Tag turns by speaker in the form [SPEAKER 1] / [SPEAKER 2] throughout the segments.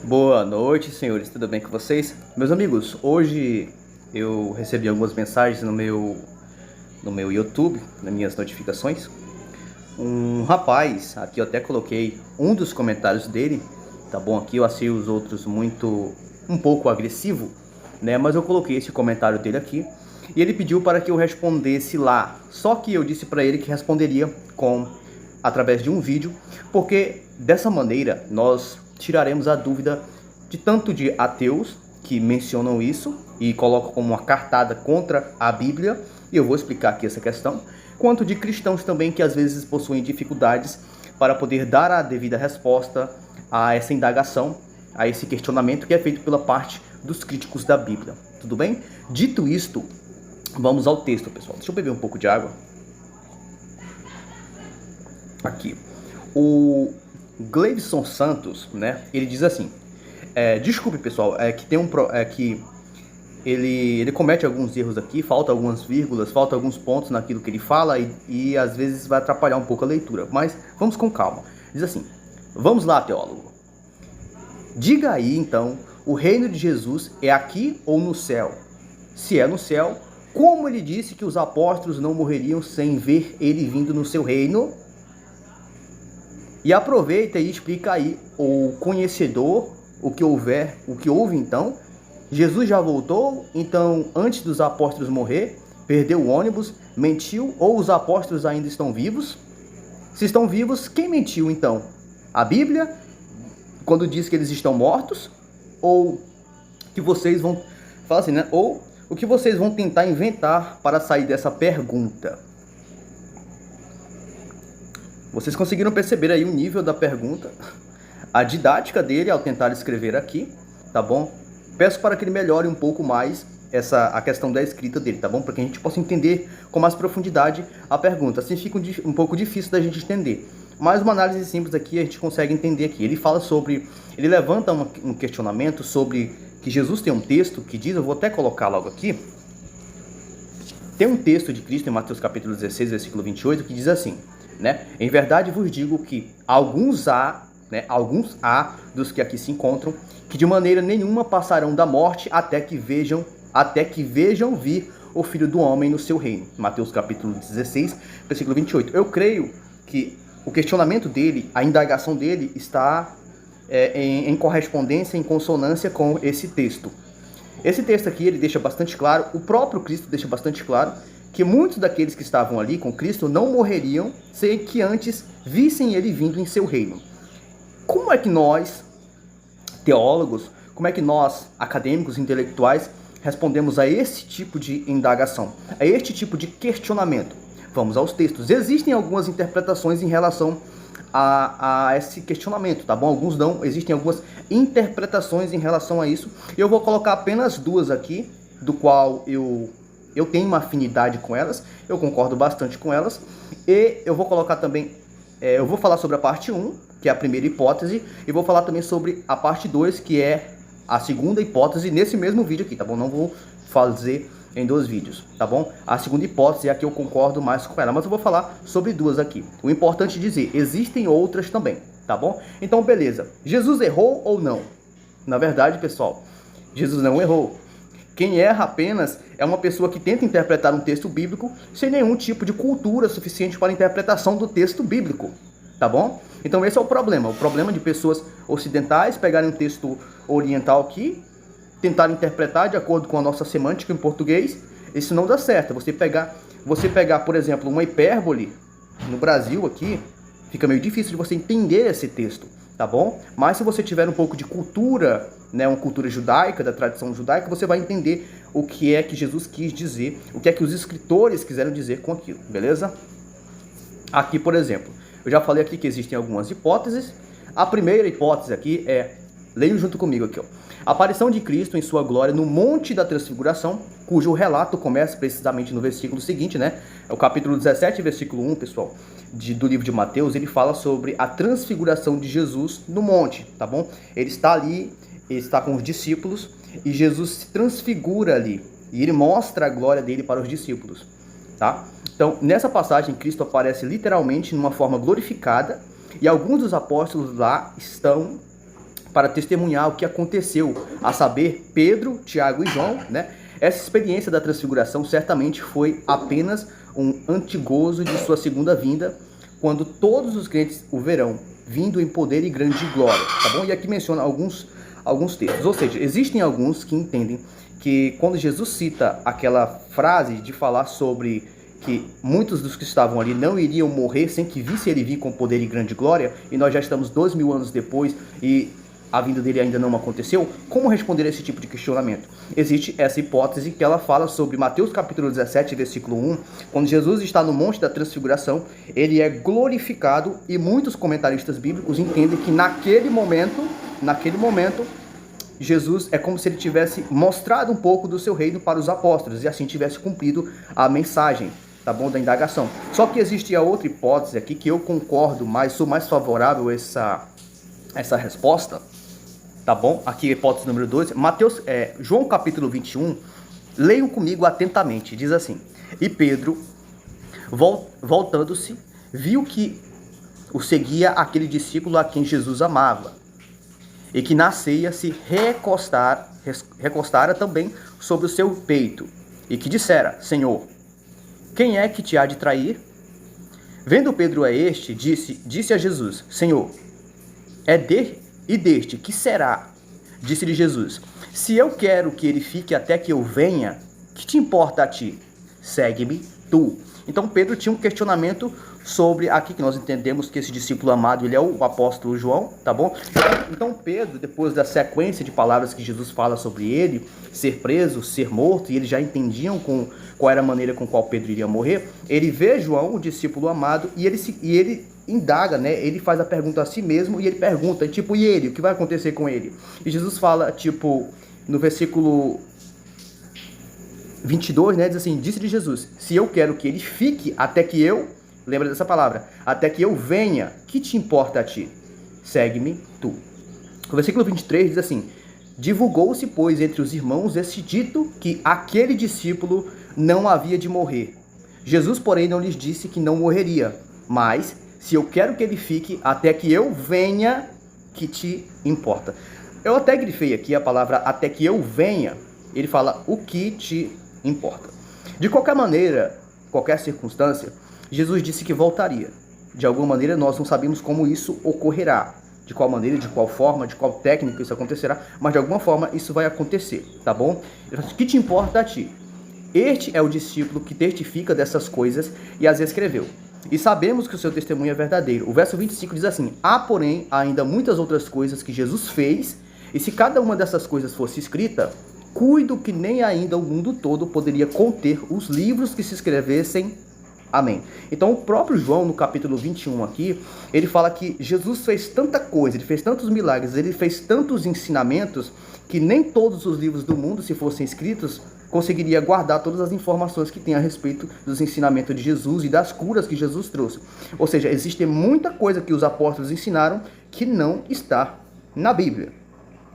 [SPEAKER 1] Boa noite, senhores. Tudo bem com vocês? Meus amigos, hoje eu recebi algumas mensagens no meu YouTube, nas minhas notificações. Um rapaz, aqui eu até coloquei um dos comentários dele, tá bom? Aqui eu achei os outros um pouco agressivo, né? Mas eu coloquei esse comentário dele aqui e ele pediu para que eu respondesse lá. Só que eu disse para ele que responderia através de um vídeo, porque dessa maneira nós tiraremos a dúvida de tanto de ateus que mencionam isso e colocam como uma cartada contra a Bíblia, e eu vou explicar aqui essa questão, quanto de cristãos também que às vezes possuem dificuldades para poder dar a devida resposta a essa indagação, a esse questionamento que é feito pela parte dos críticos da Bíblia. Tudo bem? Dito isto, vamos ao texto, pessoal. Deixa eu beber um pouco de água. Aqui. O Gleison Santos, né? Ele diz assim: desculpe, pessoal, que ele comete alguns erros aqui, falta algumas vírgulas, falta alguns pontos naquilo que ele fala e às vezes vai atrapalhar um pouco a leitura, mas vamos com calma. Diz assim: vamos lá, teólogo. Diga aí, então, o reino de Jesus é aqui ou no céu? Se é no céu, como ele disse que os apóstolos não morreriam sem ver ele vindo no seu reino? E aproveita e explica aí o conhecedor, o que houve então. Jesus já voltou, então antes dos apóstolos morrer, perdeu o ônibus, mentiu, ou os apóstolos ainda estão vivos? Se estão vivos, quem mentiu então? A Bíblia, quando diz que eles estão mortos? Ou que vocês vão, fala assim, né? Ou o que vocês vão tentar inventar para sair dessa pergunta? Vocês conseguiram perceber aí o nível da pergunta, a didática dele ao tentar escrever aqui, tá bom? Peço para que ele melhore um pouco mais a questão da escrita dele, tá bom? Para que a gente possa entender com mais profundidade a pergunta. Assim fica um pouco difícil da gente entender. Mas uma análise simples aqui a gente consegue entender aqui. Ele levanta um questionamento sobre que Jesus tem um texto que diz, eu vou até colocar logo aqui. Tem um texto de Cristo em Mateus capítulo 16, versículo 28, que diz assim, né? Em verdade vos digo que alguns há dos que aqui se encontram, que de maneira nenhuma passarão da morte até que vejam vir o Filho do Homem no seu reino. Mateus capítulo 16, versículo 28. Eu creio que o questionamento dele, a indagação dele está em correspondência, em consonância com esse texto. Esse texto aqui, ele deixa bastante claro, o próprio Cristo deixa bastante claro, que muitos daqueles que estavam ali com Cristo não morreriam sem que antes vissem ele vindo em seu reino. Como é que nós, teólogos, como é que nós, acadêmicos, intelectuais, respondemos a esse tipo de indagação, a este tipo de questionamento? Vamos aos textos. Existem algumas interpretações em relação a esse questionamento, tá bom? Existem algumas interpretações em relação a isso. Eu vou colocar apenas duas aqui, do qual eu tenho uma afinidade com elas, eu concordo bastante com elas, e eu vou colocar também, eu vou falar sobre a parte 1, que é a primeira hipótese, e vou falar também sobre a parte 2, que é a segunda hipótese, nesse mesmo vídeo aqui, tá bom? Não vou fazer em dois vídeos, tá bom? A segunda hipótese é a que eu concordo mais com ela, mas eu vou falar sobre duas aqui. O importante é dizer, existem outras também, tá bom? Então, beleza. Jesus errou ou não? Na verdade, pessoal, Jesus não errou. Quem erra apenas é uma pessoa que tenta interpretar um texto bíblico sem nenhum tipo de cultura suficiente para a interpretação do texto bíblico, tá bom? Então esse é o problema de pessoas ocidentais pegarem um texto oriental aqui, tentarem interpretar de acordo com a nossa semântica em português. Isso não dá certo. Você pegar, por exemplo, uma hipérbole no Brasil aqui, fica meio difícil de você entender esse texto, tá bom? Mas se você tiver um pouco de cultura, né, uma cultura judaica, da tradição judaica, você vai entender o que é que Jesus quis dizer, o que é que os escritores quiseram dizer com aquilo, beleza? Aqui, por exemplo, eu já falei aqui que existem algumas hipóteses. A primeira hipótese aqui leiam junto comigo aqui, ó. A aparição de Cristo em sua glória no Monte da Transfiguração, cujo relato começa precisamente no versículo seguinte, né? É o capítulo 17, versículo 1, pessoal, do livro de Mateus. Ele fala sobre a transfiguração de Jesus no monte, tá bom? Ele está ali, ele está com os discípulos e Jesus se transfigura ali. E ele mostra a glória dele para os discípulos, tá? Então, nessa passagem, Cristo aparece literalmente numa forma glorificada e alguns dos apóstolos lá estão para testemunhar o que aconteceu, a saber, Pedro, Tiago e João, né? Essa experiência da transfiguração certamente foi apenas um antigozo de sua segunda vinda, quando todos os crentes o verão, vindo em poder e grande glória, tá bom? E aqui menciona alguns textos, ou seja, existem alguns que entendem que quando Jesus cita aquela frase de falar sobre que muitos dos que estavam ali não iriam morrer sem que visse ele vir com poder e grande glória, e nós já estamos 2000 anos depois e a vinda dele ainda não aconteceu, como responder a esse tipo de questionamento? Existe essa hipótese que ela fala sobre Mateus capítulo 17, versículo 1, quando Jesus está no Monte da Transfiguração, ele é glorificado e muitos comentaristas bíblicos entendem que naquele momento, Jesus é como se ele tivesse mostrado um pouco do seu reino para os apóstolos e assim tivesse cumprido a mensagem, tá bom, da indagação. Só que existe a outra hipótese aqui que eu concordo mais, sou mais favorável a essa resposta, tá bom? Aqui hipótese número 2, João capítulo 21, leiam comigo atentamente, diz assim: E Pedro, voltando-se, viu que o seguia aquele discípulo a quem Jesus amava, e que na ceia se recostara também sobre o seu peito, e que dissera: Senhor, quem é que te há de trair? Vendo Pedro a este, disse a Jesus: Senhor, deste que será? Disse-lhe Jesus: Se eu quero que ele fique até que eu venha, que te importa a ti? Segue-me tu. Então Pedro tinha um questionamento sobre aqui que nós entendemos que esse discípulo amado, ele é o apóstolo João, tá bom? Então Pedro, depois da sequência de palavras que Jesus fala sobre ele, ser preso, ser morto, e eles já entendiam qual era a maneira com qual Pedro iria morrer, ele vê João, o discípulo amado, e ele indaga, né? Ele faz a pergunta a si mesmo e ele pergunta, tipo, e ele? O que vai acontecer com ele? E Jesus fala, tipo, no versículo 22, né? Diz assim: Disse-lhe Jesus: Se eu quero que ele fique até que eu, lembra dessa palavra, até que eu venha, que te importa a ti? Segue-me tu. O versículo 23 diz assim: Divulgou-se, pois, entre os irmãos esse dito que aquele discípulo não havia de morrer. Jesus, porém, não lhes disse que não morreria, mas se eu quero que ele fique até que eu venha, que te importa? Eu até grifei aqui a palavra até que eu venha, ele fala o que te importa. De qualquer maneira, qualquer circunstância, Jesus disse que voltaria. De alguma maneira, nós não sabemos como isso ocorrerá, de qual maneira, de qual forma, de qual técnica isso acontecerá, mas de alguma forma isso vai acontecer, tá bom? Ele fala: o que te importa a ti? Este é o discípulo que testifica dessas coisas e as escreveu. E sabemos que o seu testemunho é verdadeiro. O verso 25 diz assim: Há, porém, ainda muitas outras coisas que Jesus fez, e se cada uma dessas coisas fosse escrita, cuido que nem ainda o mundo todo poderia conter os livros que se escrevessem. Amém. Então o próprio João, no capítulo 21 aqui, ele fala que Jesus fez tanta coisa, ele fez tantos milagres, ele fez tantos ensinamentos, que nem todos os livros do mundo, se fossem escritos, conseguiria guardar todas as informações que tem a respeito dos ensinamentos de Jesus e das curas que Jesus trouxe. Ou seja, existe muita coisa que os apóstolos ensinaram que não está na Bíblia.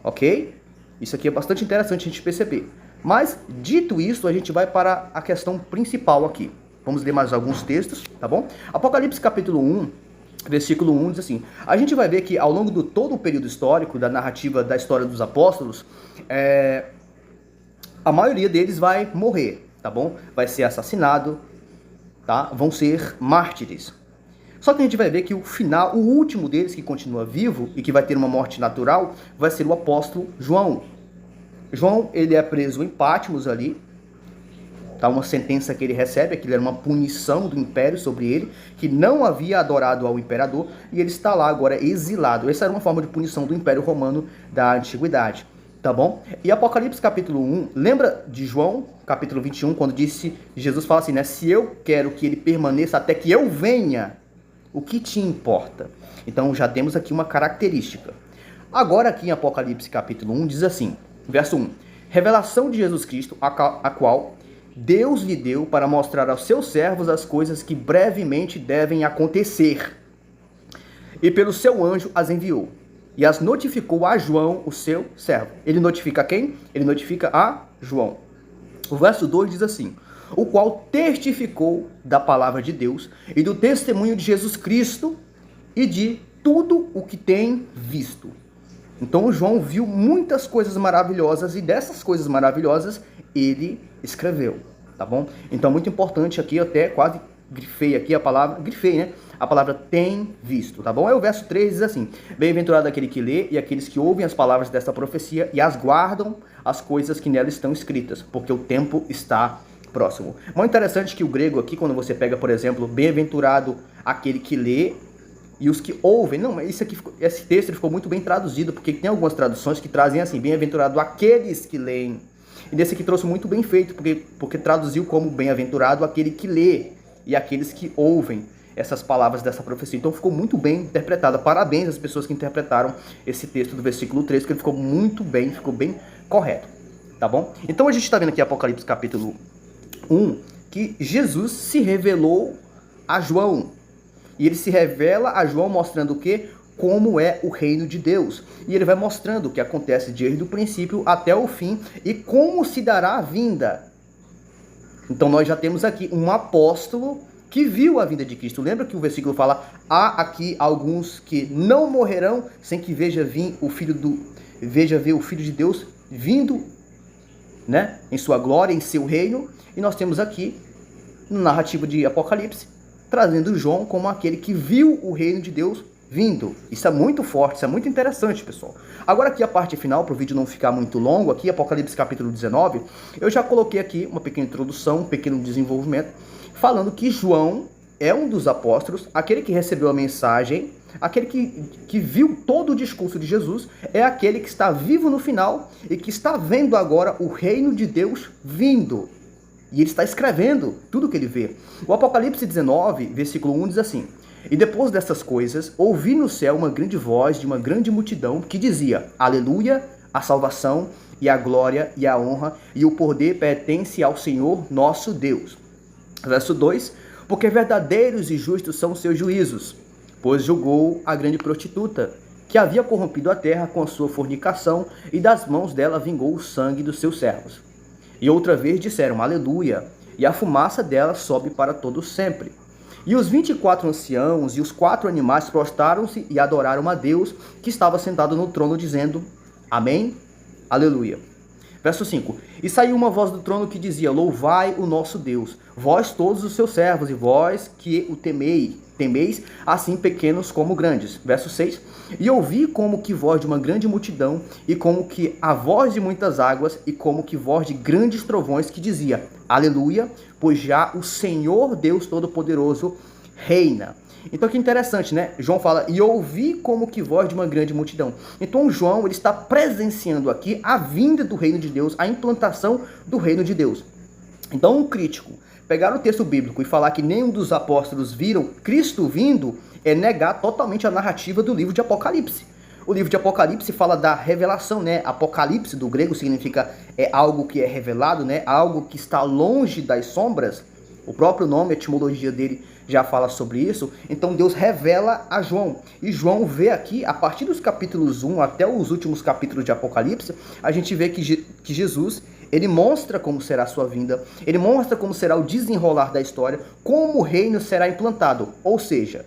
[SPEAKER 1] Ok? Isso aqui é bastante interessante a gente perceber. Mas, dito isso, a gente vai para a questão principal aqui. Vamos ler mais alguns textos, tá bom? Apocalipse capítulo 1, versículo 1 diz assim: a gente vai ver que ao longo de todo o período histórico, da narrativa da história dos apóstolos, a maioria deles vai morrer, tá bom? Vai ser assassinado, tá? Vão ser mártires. Só que a gente vai ver que o final, o último deles que continua vivo e que vai ter uma morte natural, vai ser o apóstolo João. João, ele é preso em Patmos ali, tá? Uma sentença que ele recebe, aquilo era uma punição do império sobre ele, que não havia adorado ao imperador, e ele está lá agora exilado. Essa era uma forma de punição do Império Romano da Antiguidade. Tá bom? E Apocalipse capítulo 1, lembra de João, capítulo 21, quando Jesus fala assim, né? Se eu quero que ele permaneça até que eu venha, o que te importa? Então já temos aqui uma característica. Agora aqui em Apocalipse capítulo 1 diz assim, verso 1. Revelação de Jesus Cristo, a qual Deus lhe deu para mostrar aos seus servos as coisas que brevemente devem acontecer. E pelo seu anjo as enviou. E as notificou a João, o seu servo. Ele notifica quem? Ele notifica a João. O verso 2 diz assim: o qual testificou da palavra de Deus e do testemunho de Jesus Cristo e de tudo o que tem visto. Então João viu muitas coisas maravilhosas e dessas coisas maravilhosas ele escreveu, tá bom? Então muito importante aqui, eu até quase grifei aqui a palavra, né? A palavra tem visto, tá bom? Aí o verso 3 diz assim: bem-aventurado aquele que lê e aqueles que ouvem as palavras desta profecia e as guardam as coisas que nela estão escritas, porque o tempo está próximo. Muito interessante que o grego aqui, quando você pega, por exemplo, bem-aventurado aquele que lê e os que ouvem, não, mas esse texto ficou muito bem traduzido, porque tem algumas traduções que trazem assim: bem-aventurado aqueles que leem. E desse aqui trouxe muito bem feito, porque traduziu como bem-aventurado aquele que lê e aqueles que ouvem essas palavras dessa profecia. Então ficou muito bem interpretada. Parabéns às pessoas que interpretaram esse texto do versículo 3, porque ele ficou muito bem, ficou bem correto, tá bom? Então a gente está vendo aqui Apocalipse capítulo 1, que Jesus se revelou a João. E ele se revela a João mostrando o quê? Como é o reino de Deus. E ele vai mostrando o que acontece desde o princípio até o fim e como se dará a vinda. Então nós já temos aqui um apóstolo que viu a vinda de Cristo. Lembra que o versículo fala: há aqui alguns que não morrerão sem que veja ver o Filho de Deus vindo, né, em sua glória, em seu reino. E nós temos aqui, na narrativa de Apocalipse, trazendo João como aquele que viu o reino de Deus vindo. Isso é muito forte, isso é muito interessante, pessoal. Agora aqui a parte final, para o vídeo não ficar muito longo, aqui Apocalipse capítulo 19, eu já coloquei aqui uma pequena introdução, um pequeno desenvolvimento, falando que João é um dos apóstolos, aquele que recebeu a mensagem, aquele que viu todo o discurso de Jesus, é aquele que está vivo no final e que está vendo agora o reino de Deus vindo. E ele está escrevendo tudo o que ele vê. O Apocalipse 19, versículo 1 diz assim: e depois dessas coisas, ouvi no céu uma grande voz de uma grande multidão que dizia: aleluia, a salvação e a glória e a honra e o poder pertence ao Senhor nosso Deus. Verso 2: porque verdadeiros e justos são os seus juízos, pois julgou a grande prostituta, que havia corrompido a terra com a sua fornicação, e das mãos dela vingou o sangue dos seus servos. E outra vez disseram: aleluia, e a fumaça dela sobe para todo sempre. E os 24 anciãos e os 4 animais prostraram-se e adoraram a Deus, que estava sentado no trono, dizendo: amém, aleluia. Verso 5: e saiu uma voz do trono que dizia: louvai o nosso Deus, vós todos os seus servos, e vós que o temeis, assim pequenos como grandes. Verso 6: e ouvi como que voz de uma grande multidão, e como que a voz de muitas águas, e como que voz de grandes trovões, que dizia: aleluia, pois já o Senhor Deus Todo-Poderoso reina. Então que interessante, né? João fala: e ouvi como que voz de uma grande multidão. Então João, ele está presenciando aqui a vinda do reino de Deus, a implantação do reino de Deus. Então um crítico pegar o texto bíblico e falar que nenhum dos apóstolos viram Cristo vindo é negar totalmente a narrativa do livro de Apocalipse. O livro de Apocalipse fala da revelação, né? Apocalipse, do grego, significa algo que é revelado, né? Algo que está longe das sombras. O próprio nome, a etimologia dele já fala sobre isso. Então Deus revela a João. E João vê aqui, a partir dos capítulos 1 até os últimos capítulos de Apocalipse, a gente vê que Jesus, ele mostra como será a sua vinda, ele mostra como será o desenrolar da história, como o reino será implantado. Ou seja,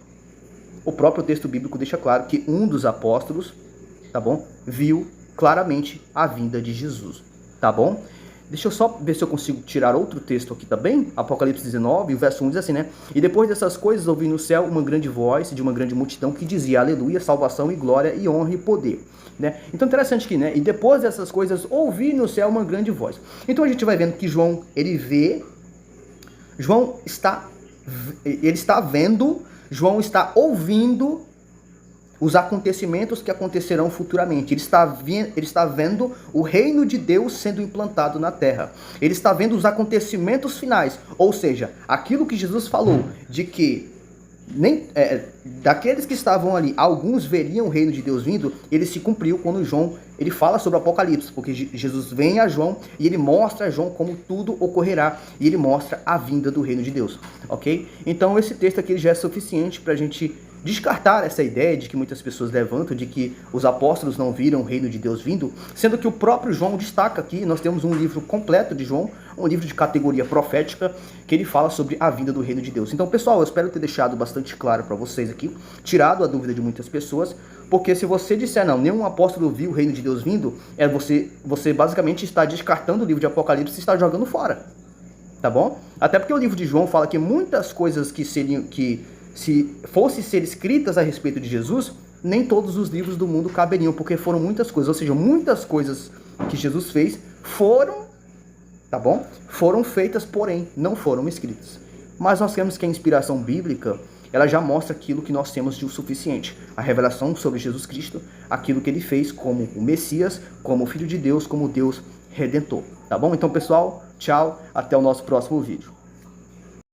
[SPEAKER 1] o próprio texto bíblico deixa claro que um dos apóstolos, tá bom, viu claramente a vinda de Jesus, tá bom? Deixa eu só ver se eu consigo tirar outro texto aqui também. Apocalipse 19, o verso 1 diz assim, né? E depois dessas coisas ouvi no céu uma grande voz de uma grande multidão que dizia: aleluia, salvação e glória e honra e poder, né? Então interessante que, né? E depois dessas coisas ouvi no céu uma grande voz. Então a gente vai vendo que João, ele está vendo, João está ouvindo os acontecimentos que acontecerão futuramente. Ele está vendo o reino de Deus sendo implantado na terra. Ele está vendo os acontecimentos finais. Ou seja, aquilo que Jesus falou, de que daqueles que estavam ali, alguns veriam o reino de Deus vindo, ele se cumpriu quando João, ele fala sobre o Apocalipse, porque Jesus vem a João e ele mostra a João como tudo ocorrerá, e ele mostra a vinda do reino de Deus, ok? Então esse texto aqui já é suficiente para a gente descartar essa ideia de que muitas pessoas levantam, de que os apóstolos não viram o reino de Deus vindo, sendo que o próprio João destaca aqui, nós temos um livro completo de João, um livro de categoria profética, que ele fala sobre a vinda do reino de Deus. Então, pessoal, eu espero ter deixado bastante claro para vocês aqui, tirado a dúvida de muitas pessoas, Porque se você disser, não, nenhum apóstolo viu o reino de Deus vindo, você basicamente está descartando o livro de Apocalipse e está jogando fora. Tá bom? Até porque o livro de João fala que muitas coisas que se fossem ser escritas a respeito de Jesus, nem todos os livros do mundo caberiam, porque foram muitas coisas. Ou seja, muitas coisas que Jesus fez foram, tá bom? Foram feitas, porém, não foram escritas. Mas nós temos que a inspiração bíblica, ela já mostra aquilo que nós temos de o suficiente. A revelação sobre Jesus Cristo, aquilo que ele fez como o Messias, como o Filho de Deus, como Deus Redentor. Tá bom? Então, pessoal, tchau, até o nosso próximo vídeo.